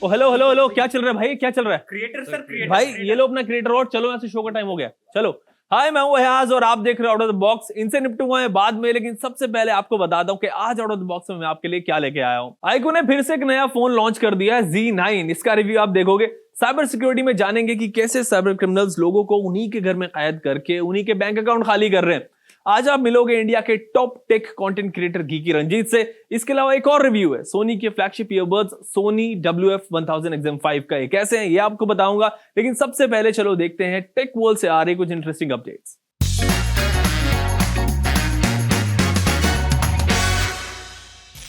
ओ hello hello hello, क्या चल रहा है भाई, क्या चल रहा है? क्रिएटर सर, क्रिएटर भाई ये लो अपना क्रिएटर और चलो, यहाँ से शो का टाइम हो गया, चलो। हाय, मैं हूं अयाज और आप देख रहे हो आउट ऑफ द बॉक्स। इनसे निपटूंगा मैं बाद में, लेकिन सबसे पहले आपको बताता हूं कि आज आउट ऑफ द बॉक्स में मैं आपके लिए क्या लेके आया हूं। iQOO ने फिर से एक नया फोन लॉन्च कर दिया है, Z9। इसका रिव्यू आप देखोगे। साइबर सिक्योरिटी में जानेंगे कि कैसे साइबर क्रिमिनल्स लोगों को उन्हीं के घर में कैद करके उन्हीं के बैंक अकाउंट खाली कर रहे हैं। आज आप मिलोगे इंडिया के top tech content creator geeky Ranjit से। इसके अलावा एक और रिव्यू है सोनी के flagship earbuds Soni WF-1000 XM5 का। ये कैसे हैं ये आपको बताऊंगा, लेकिन सबसे पहले चलो देखते हैं टेक वर्ल्ड से आ रही कुछ इंटरेस्टिंग अपडेट्स।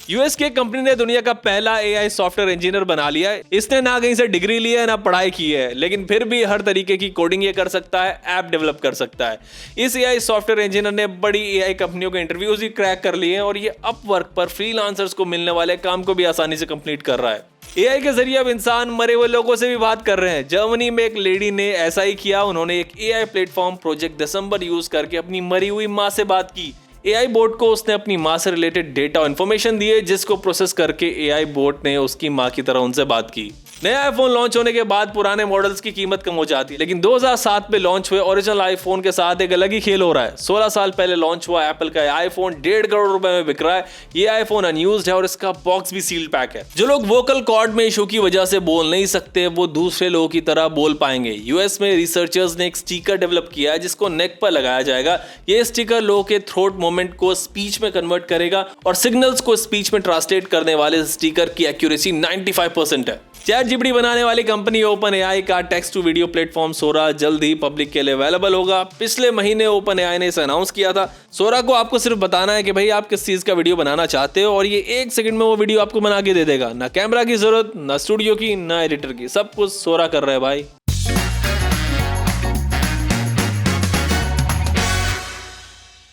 यूएस के कंपनी ने दुनिया का पहला एआई सॉफ्टवेयर इंजीनियर बना लिया है। इसने ना कहीं से डिग्री ली है ना पढ़ाई की है, लेकिन फिर भी हर तरीके की कोडिंग ये कर सकता है, ऐप डेवलप कर सकता है। इस एआई सॉफ्टवेयर इंजीनियर ने बड़ी एआई कंपनियों के इंटरव्यूज भी क्रैक कर लिए हैं और ये अपवर्क पर फ्रीलांसर्स को मिलने वाले काम को भी आसानी से कंप्लीट कर रहा है। एआई के जरिए अब इंसान मरे हुए लोगों से भी बात कर रहे हैं। जर्मनी में एक लेडी ने ऐसा ही किया। उन्होंने एक एआई प्लेटफॉर्म प्रोजेक्ट दिसंबर यूज करके अपनी मरी हुई माँ से बात की। एआई बोट को उसने अपनी माँ से रिलेटेड डेटा और इन्फॉर्मेशन दिए, जिसको प्रोसेस करके एआई बोट ने उसकी माँ की तरह उनसे बात की। नया आईफोन लॉन्च होने के बाद पुराने मॉडल्स की कीमत कम हो जाती है, लेकिन 2007 में लॉन्च हुए ओरिजिनल आईफोन के साथ एक अलग ही खेल हो रहा है। 16 साल पहले लॉन्च हुआ एप्पल का आईफोन 1.5 करोड़ रुपए में बिक रहा है। ये आईफोन अनयूज्ड है और इसका बॉक्स भी सील्ड पैक है। जो लोग वोकल कॉर्ड में इशू की वजह से बोल नहीं सकते, वो दूसरे लोगों की तरह बोल पाएंगे। यूएस में रिसर्चर्स ने एक स्टिकर डेवलप किया है जिसको नेक पर लगाया जाएगा। ये स्टिकर लोगों के थ्रोट मोमेंट को स्पीच में कन्वर्ट करेगा और सिग्नल्स को स्पीच में ट्रांसलेट करने वाले स्टिकर की एक्यूरेसी 95% है। ChatGPT बनाने वाली कंपनी OpenAI का टेक्स्ट टू वीडियो प्लेटफॉर्म सोरा जल्द ही पब्लिक के लिए अवेलेबल होगा। पिछले महीने OpenAI ने इसे अनाउंस किया था। सोरा को आपको सिर्फ बताना है कि भाई आप किस चीज का वीडियो बनाना चाहते हो और ये 1 सेकंड में वो वीडियो आपको बना के दे देगा। ना कैमरा की जरूरत, ना स्टूडियो की, ना एडिटर की, सब कुछ सोरा कर रहा है भाई।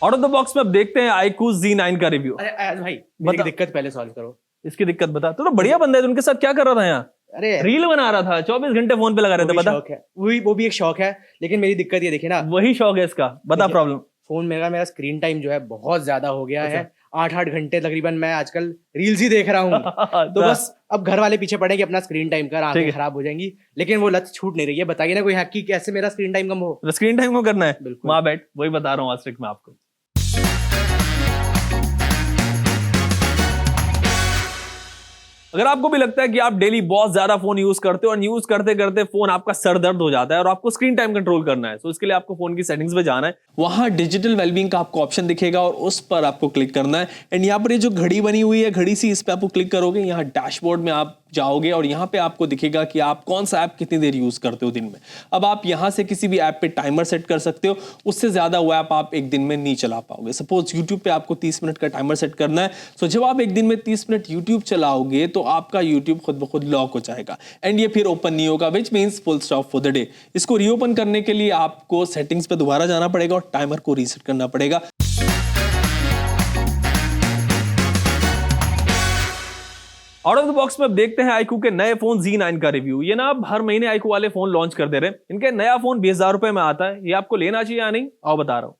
आउट ऑफ द बॉक्स में अब देखते हैं iQOO Z9 का रिव्यू। अरे भाई, मेरी दिक्कत पहले सॉल्व करो। इसकी दिक्कत बता। तो बढ़िया बंदा है, उनके साथ क्या कर रहा था यहाँ? अरे रील बना रहा था, 24 घंटे फोन पे लगा रहता। बता। शौक है, वो भी एक शौक है, लेकिन मेरी दिक्कत ये देखिए ना, वही शौक है इसका। बता प्रॉब्लम। फोन मेरा स्क्रीन टाइम जो है बहुत ज्यादा हो गया है। 8-8 घंटे तकरीबन मैं आजकल रील्स ही देख रहा हूँ। तो बस अब घर वाले पीछे पड़े कि अपना स्क्रीन टाइम कर, आंखें खराब हो जाएंगी, लेकिन वो लत छूट नहीं रही है। बताइए ना कोई हैक की कैसे मेरा स्क्रीन टाइम कम हो। स्क्रीन टाइम को करना है, वहां बैठ, वही बता रहा हूँ आज ट्रिक में आपको। अगर आपको भी लगता है कि आप डेली बहुत ज्यादा फोन यूज करते हो और यूज करते करते फोन आपका सर दर्द हो जाता है और आपको स्क्रीन टाइम कंट्रोल करना है, तो इसके लिए आपको फोन की सेटिंग्स पे जाना है। वहां डिजिटल वेलबींग का आपको ऑप्शन दिखेगा और उस पर आपको क्लिक करना है। एंड यहाँ पर ये जो घड़ी बनी हुई है, घड़ी सी, इस पे आपको क्लिक करोगे। यहाँ डैशबोर्ड में आप जाओगे और यहाँ पे आपको दिखेगा कि आप कौन सा ऐप कितनी देर यूज करते हो दिन में। अब आप यहाँ से किसी भी ऐप पे टाइमर सेट कर सकते हो। उससे ज्यादा वो ऐप आप एक दिन में नहीं चला पाओगे। सपोज यूट्यूब पे आपको 30 मिनट का टाइमर सेट करना है। सो जब आप एक दिन में 30 मिनट यूट्यूब चलाओगे तो आपका यूट्यूब खुद ब खुद लॉक हो जाएगा एंड ये फिर ओपन नहीं होगा, which means full stop for the day. इसको रीओपन करने के लिए आपको सेटिंग्स पे दोबारा जाना पड़ेगा और टाइमर को रीसेट करना पड़ेगा। आउट ऑफ द बॉक्स में अब देखते हैं iQOO के नए फोन Z9 का रिव्यू। ये ना अब हर महीने iQOO वाले फोन लॉन्च कर दे रहे हैं। इनके नया फोन 20,000 रुपए में आता है। ये आपको लेना चाहिए या नहीं, आओ बता रहा हूं।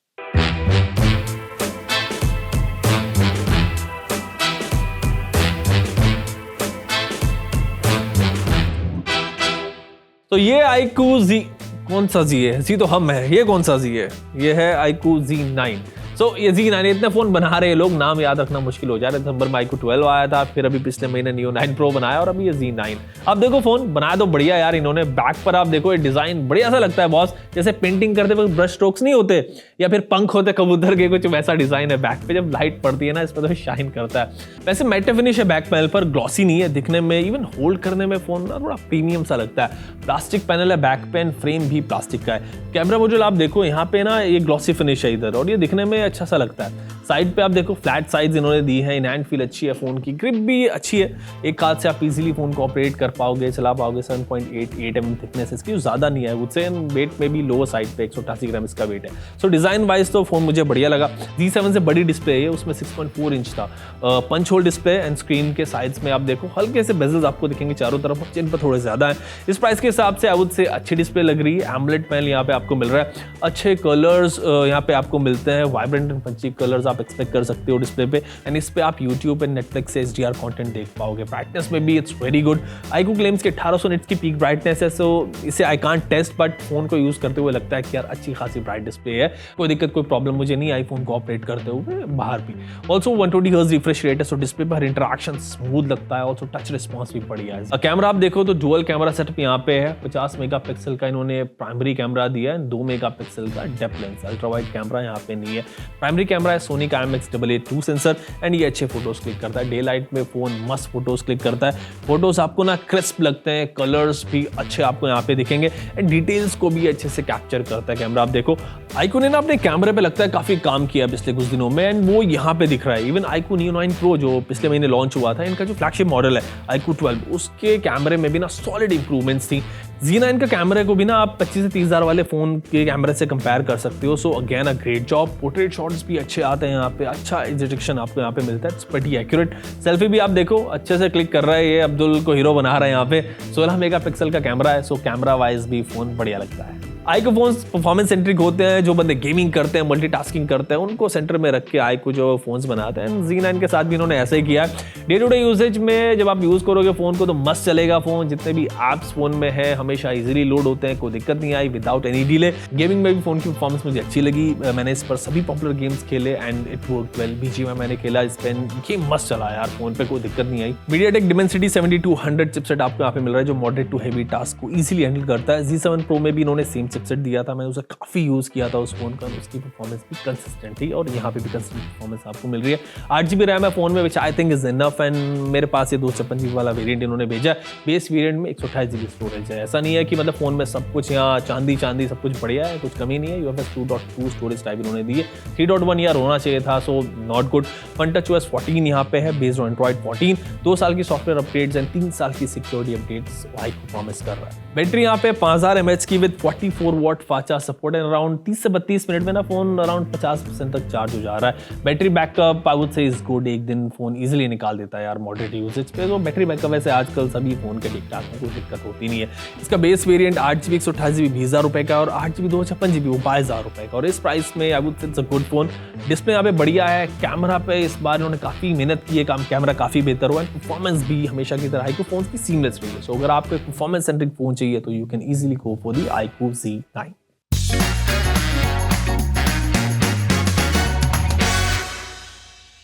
तो ये iQOO Z, कौन सा Z है? Z तो हम है, ये कौन सा Z है? ये है iQOO Z9। तो ये Z9, इतने फोन बना रहे लोग, नाम याद रखना मुश्किल हो जा रहा है। दिसंबर में iQOO 12 आया था, फिर अभी पिछले महीने Neo 9 Pro बनाया और अभी ये Z9। अब देखो फोन बनाया तो बढ़िया यार इन्होंने। बैक पर आप देखो, ये डिजाइन बढ़िया सा लगता है बॉस, जैसे पेंटिंग करते वक्त ब्रश स्ट्रोक्स नहीं होते या फिर पंख होते कबूतर के, कुछ वैसा डिजाइन है। बैक पे जब लाइट पड़ती है ना इस पर तो शाइन करता है। वैसे मैट फिनिश है बैक पैनल पर, ग्लॉसी नहीं है दिखने में। इवन होल्ड करने में फोन ना थोड़ा प्रीमियम सा लगता है। प्लास्टिक पैनल है बैक पे, फ्रेम भी प्लास्टिक का है। कैमरा मॉड्यूल आप देखो, यहाँ पे ना ये ग्लॉसी फिनिश है इधर और ये दिखने में अच्छा सा लगता है। साइड पे आप देखो फ्लैट साइड्स इन्होंने दी है। इन हैंड फील अच्छी है, फोन की ग्रिप भी अच्छी है। एक हाथ से आप इजीली फोन को ऑपरेट कर पाओगे, चला पाओगे। 7.88 mm थिकनेस इसकी, ज्यादा नहीं है मुझसे। वेट में भी लोअर साइड पे 188 ग्राम इसका वेट है। सो डिजाइन वाइज तो फोन मुझे बढ़िया लगा। Z7 से बड़ी डिस्प्ले है, उसमें 6.4 इंच था। Punch hole display and screen के साइड्स में आप देखो हल्के से बेजल्स आपको दिखेंगे चारों तरफ, जिन पर थोड़े ज्यादा है। इस प्राइस के हिसाब से आई वुड से अच्छी डिस्प्ले लग रही है। एमोलेड पैनल यहाँ पे आपको मिल रहा है, अच्छे कलर्स यहाँ पे आपको मिलते हैं, vibrant vibrant and punchy colours आप एक्सपेक्ट कर सकते हो डिस्प्ले पे। एंड इस पे आप यूट्यूब एंड नेटफ्लिक्स से HDR कंटेंट देख पाओगे। ब्राइटनेस में भी it's very good. iQOO claims के 1800 निट्स की पीक ब्राइटनेस है, सो इसे I can't test, but phone को यूज करते हुए लगता है कि यार अच्छी खासी ब्राइट डिस्प्ले है। कोई दिक्कत कोई प्रॉब्लम मुझे नहीं आई फोन को ऑपरेट करते हुए बाहर भी। ऑल्सो 120 हर्ट्ज रिफ्रेश रेट है, सो डिस्प्ले पर इंटरेक्शन स्मूथ लगता है। ऑल्सो टच रिस्पॉन्स भी बढ़िया है। कैमरा आप देखो तो डुअल कैमरा सेटअप यहाँ पे है। 50 मेगापिक्सल का इन्होंने प्राइमरी कैमरा दिया है, 2 मेगापिक्सल का depth lens. Ultra wide camera यहाँ पे नहीं है। प्राइमरी कैमरा है सोनी का IMX882 सेंसर एंड ये अच्छे फोटोज क्लिक करता है। डे लाइट में फोन मस्त फोटोज क्लिक करता है। फोटोज आपको ना क्रिस्प लगते हैं, कलर्स भी अच्छे आपको यहाँ पे दिखेंगे एंड डिटेल्स को भी अच्छे से कैप्चर करता है कैमरा। आप देखो iQOO ने ना अपने कैमरे पे लगता है काफी काम किया पिछले कुछ दिनों में एंड वो यहाँ पे दिख रहा है। इवन iQOO Neo 9 Pro जो पिछले महीने लॉन्च हुआ था, इनका जो फ्लैगशिप मॉडल है iQOO 12, उसके कैमरे में भी ना सॉलिड इंप्रूवमेंट्स थी। Z9 का कैमरे को भी ना आप 25 से 30 हज़ार वाले फोन के कैमरे से कंपेयर कर सकते हो। So again a great job. Portrait shots भी अच्छे आते हैं यहाँ पे, अच्छा डिटेक्शन आपको यहाँ पे मिलता है, इट्स प्रीटी एक्यूरेट। सेल्फी भी आप देखो अच्छे से क्लिक कर रहा है, ये अब्दुल को हीरो बना रहा है यहाँ पे। 16 मेगापिक्सल का कैमरा है, सो कैमरा वाइज भी फोन बढ़िया लगता है। iQOO फोन्स परफॉर्मेंस सेंट्रिक होते हैं। जो बंदे गेमिंग करते हैं, मल्टीटास्किंग करते हैं, उनको सेंटर में रख के iQOO जो फोन्स बनाते हैं। Z9 के साथ भी इन्होंने ऐसे ही किया है। डे टू डे यूसेज में जब आप यूज करोगे फोन को तो मस्त चलेगा फोन। जितने भी एप्स फोन में है हमेशा इजीली लोड होते हैं, कोई दिक्कत नहीं आई विदाउट एनी डिले। गेमिंग में भी फोन की परफॉर्मेंस मुझे अच्छी लगी। मैंने इस पर सभी पॉपुलर गेम्स खेले and it work well. BGMI मैंने खेला, इस पे गेम मस्त चला यार, फोन पे कोई दिक्कत नहीं आई। MediaTek Dimensity 7200 चिपसेट आपको यहाँ पे मिल रहा है जो मॉडरेट टू हेवी टास्क को इजीली हैंडल करता है। Z7 Pro में भी इन्होंने सेम चिपसेट दिया था, मैंने उसे काफी यूज किया था उस फोन का, उसकी परफॉर्मेंस भी कंसिस्टेंट थी और यहाँ पे भी कंसिस्टेंट परफॉर्मेंस आपको मिल रही है। 8GB रैम है फोन में, which I think is enough and मेरे पास ये 256GB वाला वेरिएंट इन्होंने भेजा। बेस वेरिएंट में 128GB स्टोरेज है। ऐसा नहीं है कि मतलब फोन में सब कुछ यहाँ चांदी सब कुछ बढ़िया है, कुछ कमी नहीं है। UFS 2.2 स्टोरेज टाइप इन्होंने दी है। 3.1 यार होना चाहिए था, सो नॉट गुड। FunTouchOS 14 यहाँ पे है बेस्ड ऑन Android 14। 2 साल की सॉफ्टवेयर अपडेट्स एंड 3 साल की सिक्योरिटी अपडेट्स iQOO प्रॉमिस कर रहा है। बैटरी यहाँ पे 5000 mAh की with 44 watt fast charge support है। अराउंड 30 से 32 मिनट में ना फोन अराउंड 50% तक चार्ज हो जा रहा है। बैटरी बैकअप आई वुड से इज गुड, एक दिन फोन इजीली निकाल देता है यार मॉडरेट यूसेज पे। तो बैटरी बैकअप वैसे आजकल सभी फोन के ठीक ठाक में कोई दिक्कत होती नहीं है। इसका बेस वेरिएंट 8GB 128GB 20,000 रुपए का और 8GB 256GB वो 22,000 रुपए का, और इस प्राइस में आई वुड से it's a good phone. Display यहाँ पे बढ़िया है। कैमरा पे इस बार इन्होंने काफी मेहनत की है, काम कैमरा काफी बेहतर हुआ है। परफॉर्मेंस भी हमेशा की तरह iQOO फोन की सीमलेस रही है। सो अगर आपको परफॉर्मेंस सेंट्रिक फोन चाहिए तो you can easily go for the iQOO Z9।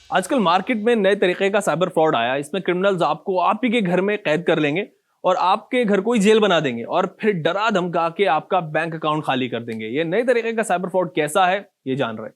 आजकल मार्केट में नए तरीके का साइबर फ्रॉड आया। इसमें क्रिमिनल्स आपको आप ही के घर में कैद कर लेंगे और आपके घर को ही जेल बना देंगे और फिर डरा धमका के आपका बैंक अकाउंट खाली कर देंगे। ये नए तरीके का साइबर फ्रॉड कैसा है ये जान रहे हैं।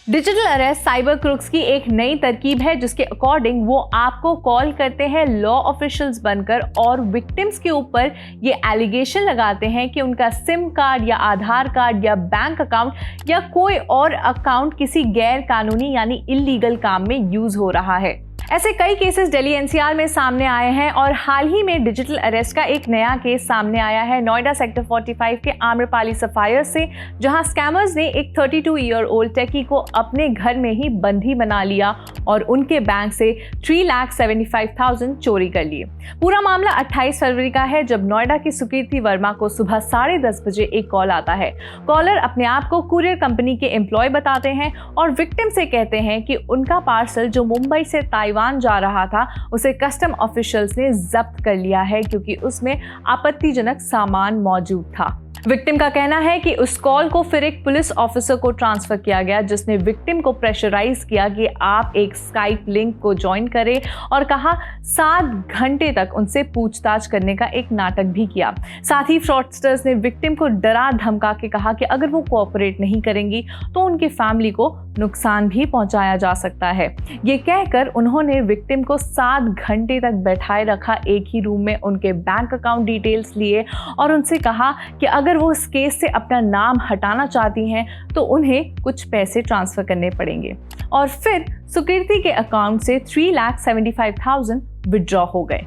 डिजिटल अरेस्ट साइबर क्रूक्स की एक नई तरकीब है जिसके अकॉर्डिंग वो आपको कॉल करते हैं लॉ ऑफिशियल्स बनकर और विक्टिम्स के ऊपर ये एलिगेशन लगाते हैं कि उनका सिम कार्ड या आधार कार्ड या बैंक अकाउंट या कोई और अकाउंट किसी गैर कानूनी यानी इल्लीगल काम में यूज हो रहा है। ऐसे कई केसेस दिल्ली NCR में सामने आए हैं और हाल ही में डिजिटल अरेस्ट का एक नया केस सामने आया है नोएडा सेक्टर 45 के आम्रपाली सफायर से, जहां स्कैमर्स ने एक 32 ईयर ओल्ड टेकी को अपने घर में ही बंदी बना लिया और उनके बैंक से 3,75,000 चोरी कर लिए। पूरा मामला 28 फरवरी का है जब नोएडा की सुकीर्ति वर्मा को सुबह 10:30 बजे एक कॉल आता है। कॉलर अपने आप को कुरियर कंपनी के एम्प्लॉय बताते हैं और विक्टिम से कहते हैं कि उनका पार्सल जो मुंबई से ताइवान जा रहा था उसे कस्टम ऑफिशियल्स ने जब्त कर लिया है क्योंकि उसमें आपत्तिजनक सामान मौजूद था। विक्टिम का कहना है कि उस कॉल को फिर एक पुलिस ऑफिसर को ट्रांसफर किया गया जिसने विक्टिम को प्रेशराइज किया कि आप एक स्काइप लिंक को ज्वाइन करें और कहा 7 घंटे तक उनसे पूछताछ करने का एक नाटक भी किया। साथ ही फ्रॉडस्टर्स ने विक्टिम को डरा धमका के कहा कि अगर वो कोऑपरेट नहीं करेंगी तो उनकी फैमिली को नुकसान भी पहुंचाया जा सकता है। ये कहकर उन्होंने विक्टिम को 7 घंटे तक बैठाए रखा, एक ही रूम में उनके बैंक अकाउंट डिटेल्स लिए और उनसे कहा कि अगर वो इस केस से अपना नाम हटाना चाहती हैं तो उन्हें कुछ पैसे ट्रांसफर करने पड़ेंगे और फिर सुकीर्ति के अकाउंट से 3,75,000 विड्रॉ हो गए।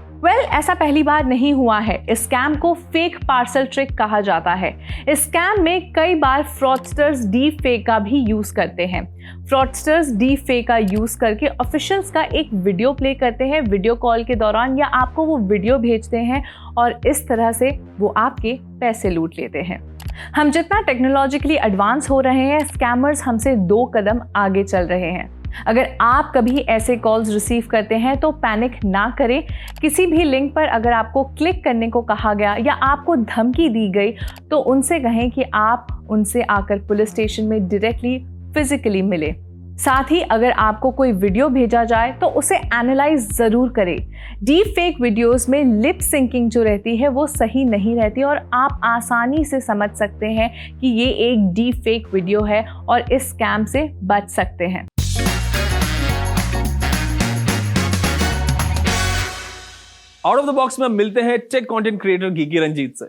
ऐसा पहली बार नहीं हुआ है। इस स्कैम को फेक पार्सल ट्रिक कहा जाता है। इस स्कैम में कई बार फ्रॉडस्टर्स डीप फेक का भी यूज करते हैं। फ्रॉडस्टर्स डीप फेक का यूज करके ऑफिशियल्स का एक वीडियो प्ले करते हैं वीडियो कॉल के दौरान, या आपको वो वीडियो भेजते हैं और इस तरह से वो आपके पैसे लूट लेते हैं। हम जितना टेक्नोलॉजिकली एडवांस हो रहे हैं, स्कैमर्स हमसे 2 कदम आगे चल रहे हैं। अगर आप कभी ऐसे कॉल्स रिसीव करते हैं तो पैनिक ना करें। किसी भी लिंक पर अगर आपको क्लिक करने को कहा गया या आपको धमकी दी गई तो उनसे कहें कि आप उनसे आकर पुलिस स्टेशन में डायरेक्टली फिजिकली मिले। साथ ही अगर आपको कोई वीडियो भेजा जाए तो उसे एनालाइज ज़रूर करें। डीप फेक वीडियोस में लिप सिंकिंग जो रहती है वो सही नहीं रहती और आप आसानी से समझ सकते हैं कि ये एक डीप फेक वीडियो है और इस स्कैम से बच सकते हैं। आउट ऑफ द बॉक्स में मिलते हैं tech content creator geeky Ranjit से।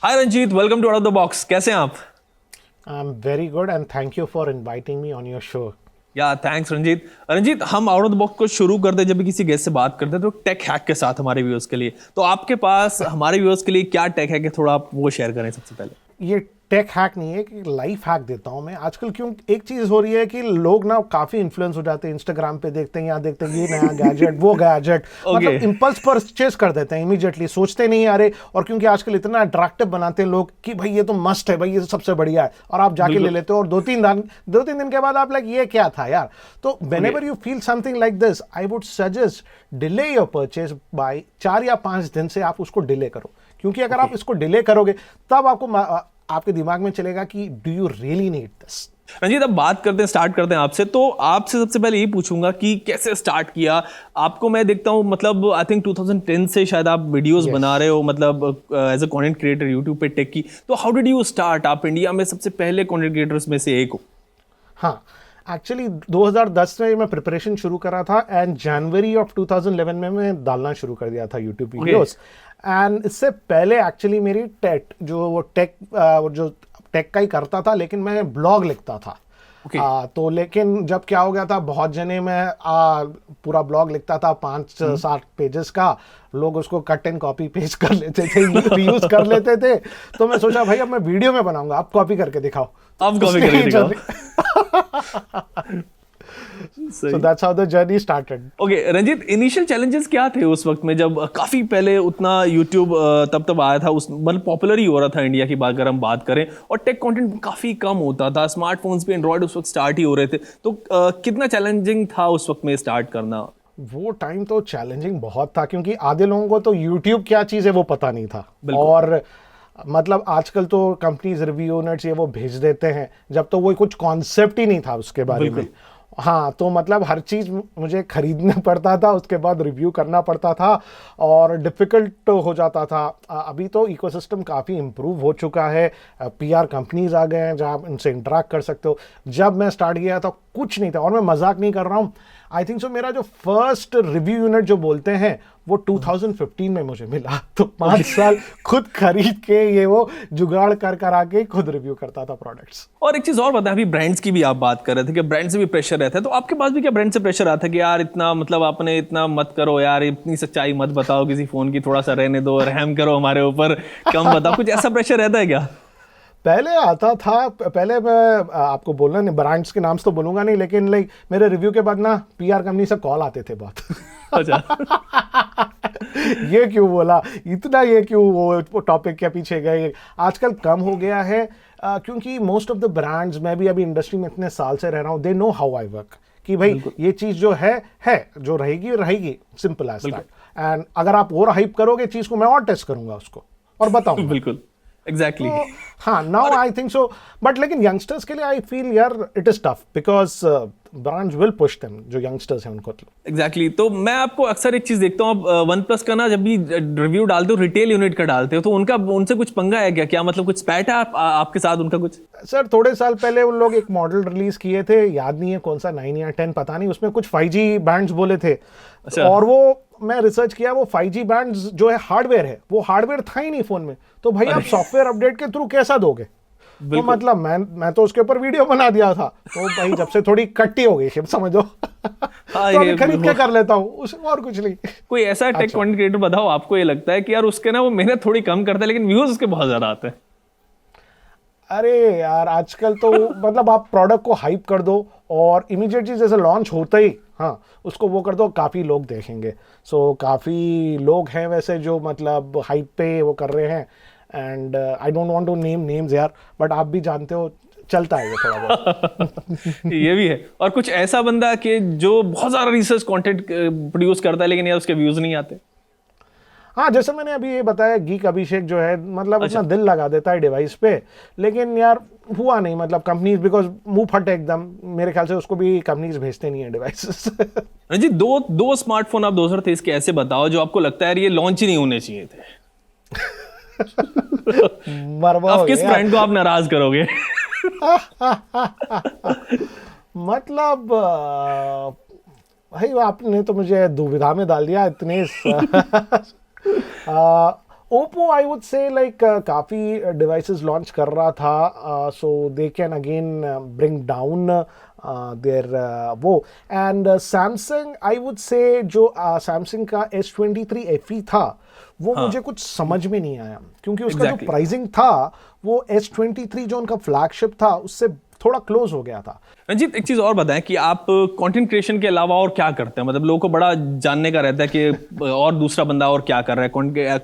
Hi Ranjeet, welcome to out of the box. कैसे हैं आप? I am very good and thank you for inviting me on your show. Yeah thanks Ranjeet. Ranjeet, हम आउट ऑफ द बॉक्स को शुरू करते जब भी किसी गेस्ट से बात करते हैं तो टेक हैक के साथ हमारे व्यूअर्स के लिए। तो आपके पास हमारे व्यूअर्स के लिए क्या टेक हैक है, थोड़ा आप वो शेयर करें सबसे पहले। ये टेक हैक नहीं है कि लाइफ हैक देता हूँ मैं। आजकल क्यों एक चीज़ हो रही है कि लोग ना काफ़ी इन्फ्लुएंस हो जाते हैं, इंस्टाग्राम पे देखते हैं, यहाँ देखते हैं ये नया गैजेट वो गैजेट मतलब इम्पल्स परचेज कर देते हैं इमीडिएटली, सोचते नहीं आ रहे। और क्योंकि आजकल इतना अट्रैक्टिव बनाते हैं लोग कि भाई ये तो मस्ट है, भाई ये सबसे बढ़िया है, और आप जाके ले लेते हो और 2-3 दिन के बाद आप लाइक ये क्या था यार। तो whenever you feel something like this, I would suggest delay your purchase by 4 या 5 दिन से आप उसको डिले करो। क्योंकि अगर आप इसको डिले करोगे तब आपको आपके दिमाग में चलेगा कि do you really need this. Ranjit, अब बात करते हैं, स्टार्ट करते हैं आपसे। तो आपसे सबसे पहले यही पूछूंगा कि कैसे स्टार्ट किया आपको। मैं देखता हूँ मतलब आई थिंक 2010 से शायद आप वीडियोस बना रहे हो, मतलब as a content creator YouTube पे टेक की। तो हाउ डिड यू स्टार्ट? आप इंडिया में सबसे पहले कंटेंट क्रिएटर्स में से एक हो। हाँ, एक्चुअली 2010 में मैं प्रिपरेशन शुरू करा था एंड जनवरी ऑफ 2011 में मैं डालना शुरू कर दिया था यूट्यूब वीडियोस। एंड इससे पहले एक्चुअली मेरी टेक का ही करता था, लेकिन मैं ब्लॉग लिखता था। तो लेकिन जब क्या हो गया था, बहुत जने मैं पूरा ब्लॉग लिखता था 5-7 पेजेस का, लोग उसको कट एंड कॉपी पेस्ट कर लेते थे, रीयूज कर लेते थे। तो मैं सोचा भाई अब मैं वीडियो में बनाऊंगा, आप कॉपी करके दिखाओ। आप कॉपी करके दिखाओ। So that's how the journey started. Okay, Ranjit, initial challenges क्या थे उस वक्त में जब काफी पहले उतना यूट्यूब तब आया था, उस मतलब पॉपुलर ही हो रहा था इंडिया की बात अगर हम बात करें, और टेक कंटेंट काफी कम होता था, स्मार्टफोन्स पे एंड्रॉइड उस वक्त स्टार्ट ही हो रहे थे। तो कितना चैलेंजिंग था उस वक्त में स्टार्ट करना? वो टाइम तो चैलेंजिंग बहुत था, क्योंकि आधे लोगों को तो यूट्यूब क्या चीज़ है वो पता नहीं था। और मतलब आजकल तो कंपनीज रिव्यू यूनिट्स ये वो भेज देते हैं, जब तो वो कुछ कॉन्सेप्ट ही नहीं था उसके बारे में। हाँ, तो मतलब हर चीज़ मुझे खरीदना पड़ता था, उसके बाद रिव्यू करना पड़ता था और डिफ़िकल्ट हो जाता था। अभी तो इकोसिस्टम काफ़ी इम्प्रूव हो चुका है, पीआर कंपनीज आ गए हैं जहाँ आप इनसे इंटरेक्ट कर सकते हो। जब मैं स्टार्ट किया था कुछ नहीं था, और मैं मजाक नहीं कर रहा हूँ। आई थिंक सो मेरा जो फर्स्ट रिव्यू यूनिट जो बोलते हैं वो 2015 में मुझे मिला। तो 5 साल खुद खरीद के ये वो जुगाड़ कर आके खुद रिव्यू करता था प्रोडक्ट्स। और एक चीज और बताएं, अभी ब्रांड्स की भी आप बात कर रहे थे कि ब्रांड से भी प्रेशर रहता है, तो आपके पास भी क्या ब्रांड से प्रेशर आता है कि यार इतना मतलब आपने इतना मत करो यार, इतनी सच्चाई मत बताओ किसी फोन की, थोड़ा सा रहने दो, रहम करो हमारे ऊपर, कम बताओ, कुछ ऐसा प्रेशर रहता है क्या? पहले आता था। पहले मैं आपको बोलना नहीं, ब्रांड्स के नाम से तो बोलूँगा नहीं, लेकिन लाइक मेरे रिव्यू के बाद ना पीआर कंपनी से कॉल आते थे बहुत। अच्छा। ये क्यों बोला, इतना ये क्यों वो टॉपिक के पीछे गए। आजकल कम हो गया है, क्योंकि मोस्ट ऑफ द ब्रांड्स, मैं भी अभी इंडस्ट्री में इतने साल से रह रहा हूँ, they know how I work कि भाई ये चीज़ जो है जो रहेगी, सिंपल एज दैट। एंड अगर आप और हाइप करोगे चीज़ को, मैं और टेस्ट करूँगा उसको और बताऊँगा। बिल्कुल, एग्जैक्टली। हाँ, now I think so, but लेकिन यंगस्टर्स के लिए आई फील यार it is tough, because brands will push them, जो यंगस्टर्स हैं उनको। एग्जैक्टली। तो मैं आपको अक्सर एक चीज देखता हूँ, आप वन प्लस का ना जब भी रिव्यू डालते हो, रिटेल यूनिट का डालते हो, तो उनसे कुछ पंगा है क्या मतलब कुछ स्पैट है आपके साथ उनका कुछ? सर, थोड़े साल पहले उन लोग एक मॉडल रिलीज किए थे, याद नहीं है कौन सा, 9 या 10 पता नहीं, उसमें कुछ 5G बैंड्स बोले थे। अच्छा। और वो मैं रिसर्च किया, वो 5G बैंड्स जो है हार्डवेयर है, वो हार्डवेयर था ही नहीं फोन में। तो भाई आप सॉफ्टवेयर अपडेट के थ्रू कैसा दोगे? तो मतलब मैं तो उसके ऊपर वीडियो बना दिया था, तो भाई जब से थोड़ी कट्टी हो गई शिप समझो। तो अभी खरीद के कर लेता हूँ और कुछ नहीं। कोई ऐसा टेक कंटेंट क्रिएटर बताओ आपको ये लगता है कि यार उसके ना वो मेहनत थोड़ी कम करता है लेकिन व्यूज उसके बहुत ज्यादा आते हैं। अरे यार आजकल तो मतलब आप प्रोडक्ट को हाइप कर दो और इमीडिएटली जैसे लॉन्च होता ही हाँ उसको वो कर दो, काफ़ी लोग देखेंगे। सो काफ़ी लोग हैं वैसे जो मतलब हाइप पे वो कर रहे हैं, and I don't want to name names यार, बट आप भी जानते हो चलता है ये थोड़ा बहुत। ये भी है। और कुछ ऐसा बंदा कि जो बहुत ज़्यादा रिसर्च कंटेंट प्रोड्यूस करता है लेकिन यार उसके व्यूज़ नहीं आते। हाँ जैसे मैंने अभी ये बताया, गीक अभिषेक जो है मतलब अपना दिल लगा देता है डिवाइस पे, लेकिन यार हुआ नहीं, मतलब कंपनीज बिकॉज मुंह फटे एकदम, मेरे ख्याल से उसको भी कंपनीज भेजते नहीं है डिवाइसेस। जी दो स्मार्टफोन आप 2023 के ऐसे बताओ जो आपको लगता है यार ये लॉन्च ही नहीं होने चाहिए थे। आप किस ब्रांड को आप नाराज करोगे? मतलब भाई आपने तो मुझे दुविधा में डाल दिया इतने। Oppo I would say like काफ़ी डिवाइसेस लॉन्च कर रहा था, so they can again bring down their वो। And Samsung I would say जो सैमसंग का S23 FE था वो मुझे कुछ समझ में नहीं आया, क्योंकि उसका जो प्राइसिंग था वो S23 जो उनका फ्लैगशिप था उससे थोड़ा क्लोज हो गया था। रंजीत एक चीज और बताएं कि आप कंटेंट क्रिएशन के अलावा और क्या करते हैं? मतलब लोगों को बड़ा जानने का रहता है कि और दूसरा बंदा और क्या कर रहा है।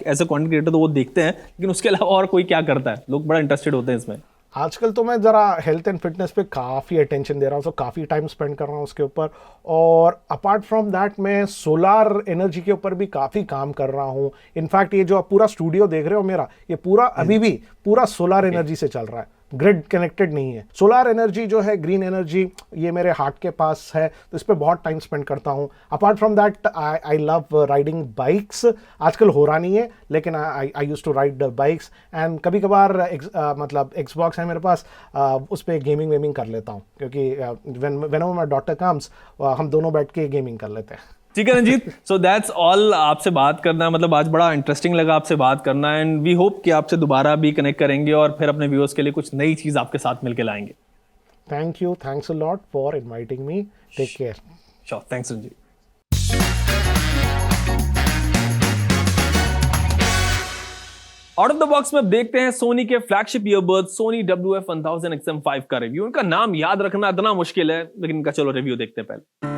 एज ए कंटेंट क्रिएटर तो वो देखते हैं, लेकिन उसके अलावा और कोई क्या करता है? लोग बड़ा इंटरेस्टेड होते हैं इसमें। आजकल तो मैं ज़रा हेल्थ एंड फिटनेस पे काफ़ी अटेंशन दे रहा हूँ, सो काफ़ी टाइम स्पेंड कर रहा हूँ उसके ऊपर। और अपार्ट फ्रॉम दैट मैं सोलार एनर्जी के ऊपर भी काफ़ी काम कर रहा हूँ। इनफैक्ट ये जो आप पूरा स्टूडियो देख रहे हो मेरा, ये पूरा अभी भी पूरा सोलार एनर्जी से चल रहा है, ग्रिड कनेक्टेड नहीं है। सोलार एनर्जी जो है, ग्रीन एनर्जी, ये मेरे हार्ट के पास है, तो इस पर बहुत टाइम स्पेंड करता हूँ। Apart from that I love riding bikes. आजकल हो रहा नहीं है लेकिन I use to ride bikes, and कभी कभार मतलब एक्सबॉक्स है मेरे पास, उस पर गेमिंग वेमिंग कर लेता हूँ, क्योंकि व्हेनेवर माय डॉटर कम्स हम दोनों बैठ के गेमिंग कर लेते हैं। ठीक है रंजीत, सो दैट्स ऑल। आपसे बात करना मतलब आज बड़ा इंटरेस्टिंग लगा आपसे बात करना, एंड वी होप कि आपसे दोबारा भी कनेक्ट करेंगे और फिर अपने व्यूअर्स के लिए कुछ नई चीज आपके साथ मिलकर लाएंगे। Thank you, thanks a lot for inviting me. Take care. Sure, thanks Ranjit. Out of the box में देखते हैं सोनी के flagship earbuds Soni WF-1000 XM5 का रिव्यू। उनका नाम याद रखना इतना मुश्किल है, लेकिन इनका चलो रिव्यू देखते हैं पहले।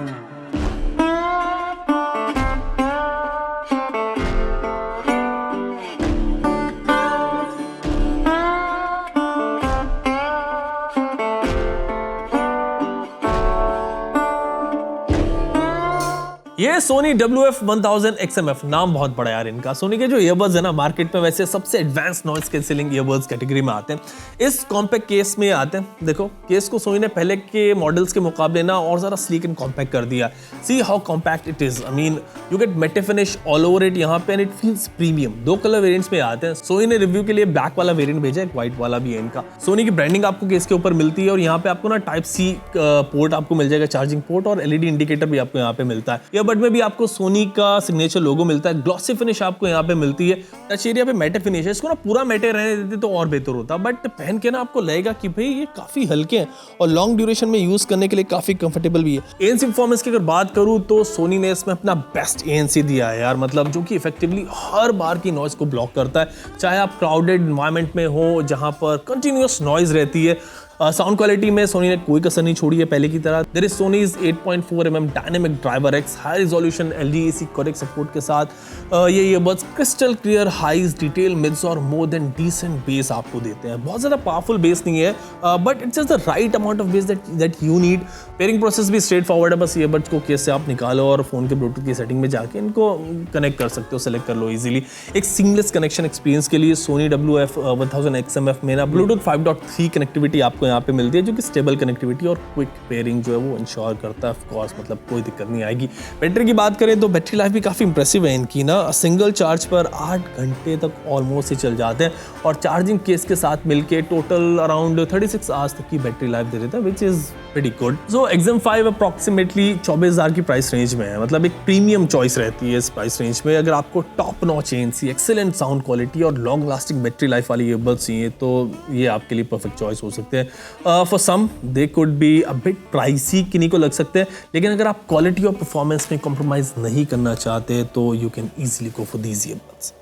ये सोनी WF-1000 XMF, नाम बहुत बड़ा यार इनका। सोनी के जो ईयरबड्स है ना मार्केट में वैसे सबसे advance noise cancelling earbuds category में आते हैं। इस कॉम्पैक्ट केस में आते हैं। देखो केस को सोनी ने पहले के मॉडल्स के मुकाबले ना और ज़रा स्लीक एंड कॉम्पैक्ट कर दिया। See how compact it is. I mean you get matte finish all over it यहाँ पे, and it feels premium. 2 colour variants में आते हैं। सोनी ने रिव्यू के लिए ब्लैक वाला वेरिएंट भेजा है, व्हाइट वाला भी है इनका। सोनी की ब्रांडिंग आपको केस के ऊपर मिलती है, और यहाँ पे आपको ना Type-C पोर्ट आपको मिल जाएगा, चार्जिंग पोर्ट, और LED इंडिकेटर भी आपको यहाँ पे मिलता है। ईयरबड में भी आपको सोनी का सिग्नेचर लोगो मिलता है। ग्लॉसी फिनिश आपको यहाँ पे मिलती है। टच एरिया पे मैटे फिनिश है। इसको ना पूरा मैटे रहने देते तो और बेहतर होता, बट पहन के ना आपको लगेगा कि भाई ये काफी हल्के हैं और लॉन्ग ड्यूरेशन में यूज करने के लिए काफी कंफर्टेबल भी है। ANC परफॉर्मेंस की अगर बात करूं तो सोनी ने इसमें अपना बेस्ट ANC दिया है यार, मतलब जो कि इफेक्टिवली हर बार की नॉइज को ब्लॉक करता है, चाहे आप क्राउडेड एनवायरनमेंट में हो जहां पर कंटिन्यूअस नॉइज रहती है। साउंड क्वालिटी में सोनी ने कोई कसर नहीं छोड़ी है पहले की तरह। There is Sony's 8.4 mm dynamic driver X high resolution LDAC codec support के साथ ये earbuds crystal clear highs, detail mids और मोर देन डिसेंट बेस आपको देते हैं। बहुत ज़्यादा पावरफुल बेस नहीं है, but it's just the right amount of base that you need. Pairing process भी स्ट्रेट फॉरवर्ड है, बस ईयरबड्स को केस से आप निकालो और फोन के ब्लूटूथ की सेटिंग में जाके इनको कनेक्ट कर सकते हो, सेलेक्ट कर लो इजीली। एक सीमलेस कनेक्शन एक्सपीरियंस के लिए सोनी WF-1000 XMF में ना ब्लूटूथ 5.3 कनेक्टिविटी आपको यहाँ पे मिलती है, जो कि स्टेबल कनेक्टिविटी और क्विक पेयरिंग जो है वो इंश्योर करता है। ऑफ कोर्स मतलब कोई दिक्कत नहीं आएगी। बैटरी की बात करें तो बैटरी लाइफ भी काफ़ी इंप्रेसिव है इनकी ना। सिंगल चार्ज पर 8 घंटे तक ऑलमोस्ट ही चल जाते हैं, और चार्जिंग केस के साथ मिलके टोटल अराउंड 36 आवर्स तक की बैटरी लाइफ दे देता है, which is Pretty good. So Exim 5 approximately 24,000 की प्राइस रेंज में है, मतलब एक प्रीमियम चॉइस रहती है इस प्राइस रेंज में। अगर आपको top notch ANC, excellent sound quality और लॉन्ग लास्टिंग बैटरी लाइफ वाली ईयरबड्स चाहिए तो ये आपके लिए परफेक्ट चॉइस हो सकते हैं। For some they could be a bit pricey, किन्हीं को लग सकते हैं, लेकिन अगर आप क्वालिटी और परफॉर्मेंस में कॉम्प्रोमाइज नहीं करना चाहते तो you can easily go for these earbuds.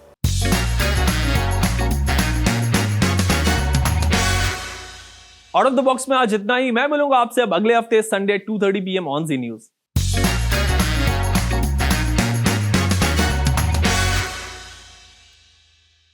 Out of the box में आज इतना ही। मैं मिलूंगा आपसे अब अगले हफ्ते Sunday 2:30 PM on Zee news.